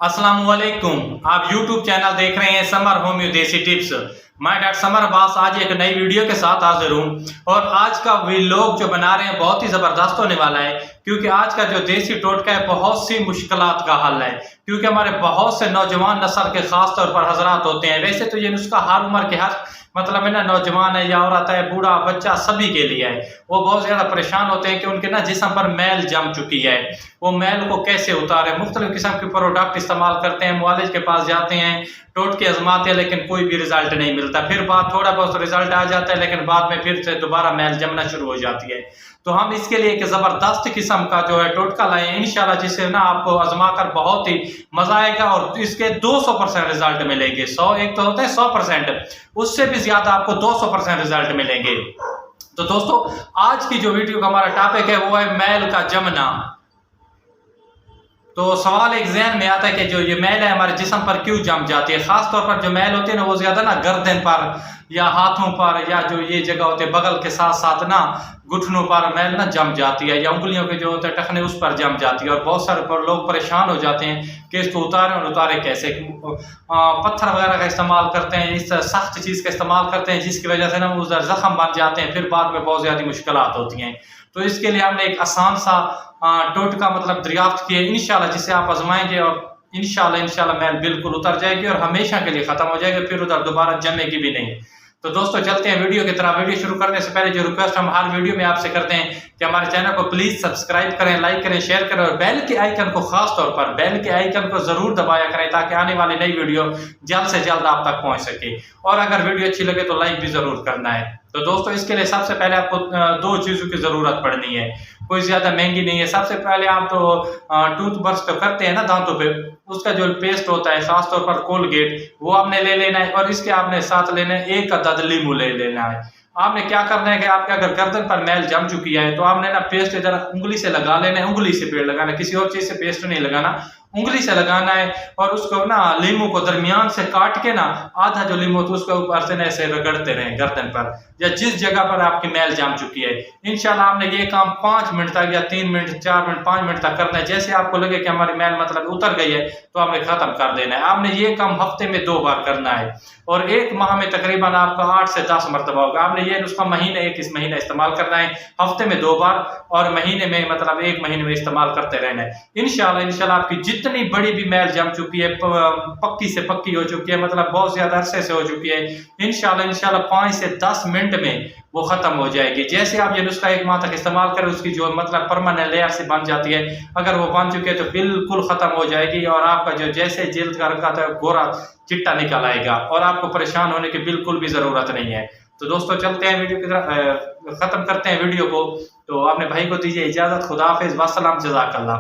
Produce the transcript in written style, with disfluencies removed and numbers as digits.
अस्सलामुअलैकुम। आप YouTube channel देख रहे हैं समर होम्यो देसी टिप्स। मैं डॉक्टर समर अब्बास आज एक नई वीडियो के साथ हाजिर हूं और आज का व्लॉग जो बना रहे हैं बहुत ही ज़बरदस्त होने वाला है, क्योंकि आज का जो देसी टोटका है बहुत सी मुश्किलात का हल है। क्योंकि हमारे बहुत से नौजवान नस्ल के खास तौर पर हजरात होते हैं। वैसे तो ये नुस्खा हर उम्र के हर मतलब है ना, नौजवान है या औरत है, बूढ़ा बच्चा सभी के लिए है। वो बहुत ज़्यादा परेशान होते हैं कि उनके ना जिस्म पर मैल जम चुकी है, वो मैल को कैसे उतारे। मुख्तलिफ किस्म के प्रोडक्ट इस्तेमाल करते हैं, मुआलिज के पास जाते हैं, टोटके आजमाते हैं, लेकिन कोई भी रिजल्ट नहीं मिलता। फिर बाद थोड़ा बहुत रिजल्ट आ जाता है, लेकिन बाद में फिर से दोबारा मैल जमना शुरू हो जाती है। तो हम इसके लिए एक ज़बरदस्त किस्म का जो है टोटका लाए हैं इंशाल्लाह, जिससे ना आपको आजमा कर बहुत ही मजा आएगा और इसके 200% रिजल्ट मिलेंगे। 100 एक तो होता है 100%, उससे भी ज्यादा आपको 200% रिजल्ट मिलेंगे। तो दोस्तों, आज की जो वीडियो का हमारा टॉपिक है वो है मैल का जमना। तो सवाल एक जहन में आता है कि जो ये मैल है हमारे जिस्म पर क्यों जम जाती है। खास तौर पर जो मैल होती है ना, वो ज्यादा ना गर्दन पर या हाथों पर या जो ये जगह होते हैं बगल के साथ साथ ना घुटनों पर मैल ना जम जाती है, या उंगलियों के जो होते हैं टखने उस पर जम जाती है। और बहुत सारे लोग परेशान हो जाते हैं कि इसको उतारें और उतारे कैसे। पत्थर वगैरह का इस्तेमाल करते हैं, इस सख्त चीज़ का इस्तेमाल करते हैं, जिसकी वजह से ना उधर जख्म बन जाते हैं, फिर बाद में बहुत ज़्यादा मुश्किलात होती हैं। तो इसके लिए हमने एक आसान सा टोटका मतलब दरियाफ्त किए इंशाल्लाह, जिसे आप आजमाएंगे और इंशाल्लाह मैल बिल्कुल उतर जाएगी और हमेशा के लिए खत्म हो जाएगी, फिर उधर दोबारा जमेगी भी नहीं। तो दोस्तों, चलते हैं वीडियो की तरफ। वीडियो शुरू करने से पहले जो रिक्वेस्ट हम हर वीडियो में आपसे करते हैं कि हमारे चैनल को प्लीज सब्सक्राइब करें, लाइक करें, शेयर करें और बेल के आइकन को, खास तौर पर बेल के आइकन को जरूर दबाया करें, ताकि आने वाली नई वीडियो जल्द से जल्द आप तक पहुंच सके। और अगर वीडियो अच्छी लगे तो लाइक भी जरूर करना है। तो दोस्तों, इसके लिए सबसे पहले आपको दो चीजों की जरूरत पड़नी है, कोई ज्यादा महंगी नहीं है। सबसे पहले आप तो टूथब्रश तो करते हैं ना दांतों पे, उसका जो पेस्ट होता है खासतौर पर कोलगेट, वो आपने ले लेना है। और इसके आपने साथ लेना है एक अदद लींबू ले लेना है। आपने क्या करना है कि आपके अगर गर्दन पर मैल जम चुकी है तो आपने ना पेस्ट इधर उंगली से लगा लेना है, उंगली से पेड़ लगाना है, किसी और चीज से पेस्ट नहीं लगाना, उंगली से लगाना है। और उसको ना लींबू को दरमियान से काट के ना आधा जो लींबू तो उसके ऊपर से ऐसे रगड़ते रहे गर्दन पर या जिस जगह पर आपकी मैल जम चुकी है। इंशाल्लाह आपने ये काम 5 मिनट तक या 3 मिनट 4 मिनट 5 मिनट तक करना है। जैसे आपको लगे कि हमारी मैल मतलब उतर गई है तो आपने खत्म कर देना है। आपने ये काम हफ्ते में 2 बार करना है और 1 माह में तकरीबन आपका 8 से 10 मरतबा होगा। आपने ये नुस्खा इस महीने इस्तेमाल करना है, हफ्ते में 2 बार और महीने में मतलब 1 महीने में इस्तेमाल करते रहना है। इंशाल्लाह आपकी जितनी बड़ी भी मैल जम चुकी है, पक्की से पक्की हो चुकी है, मतलब बहुत ज्यादा अरसे से हो चुकी है, इंशाल्लाह 5 से 10 मिनट में वो खत्म हो जाएगी। जैसे आप ये नुस्खा 1 माह तक इस्तेमाल करें, उसकी जो मतलब परमानेंट लेयर से बन जाती है, अगर वो बन चुकी है तो बिल्कुल खत्म हो जाएगी और आपका जो जैसे जिल्द का रखा था गोरा चिट्टा निकल आएगा और आपको परेशान होने की बिल्कुल भी जरूरत नहीं है। तो दोस्तों, चलते हैं वीडियो की तरफ, खत्म करते हैं वीडियो को। तो आपने भाई को दीजिए इजाजत। खुदा हाफिज, वस्सलाम, जज़ाकल्लाह।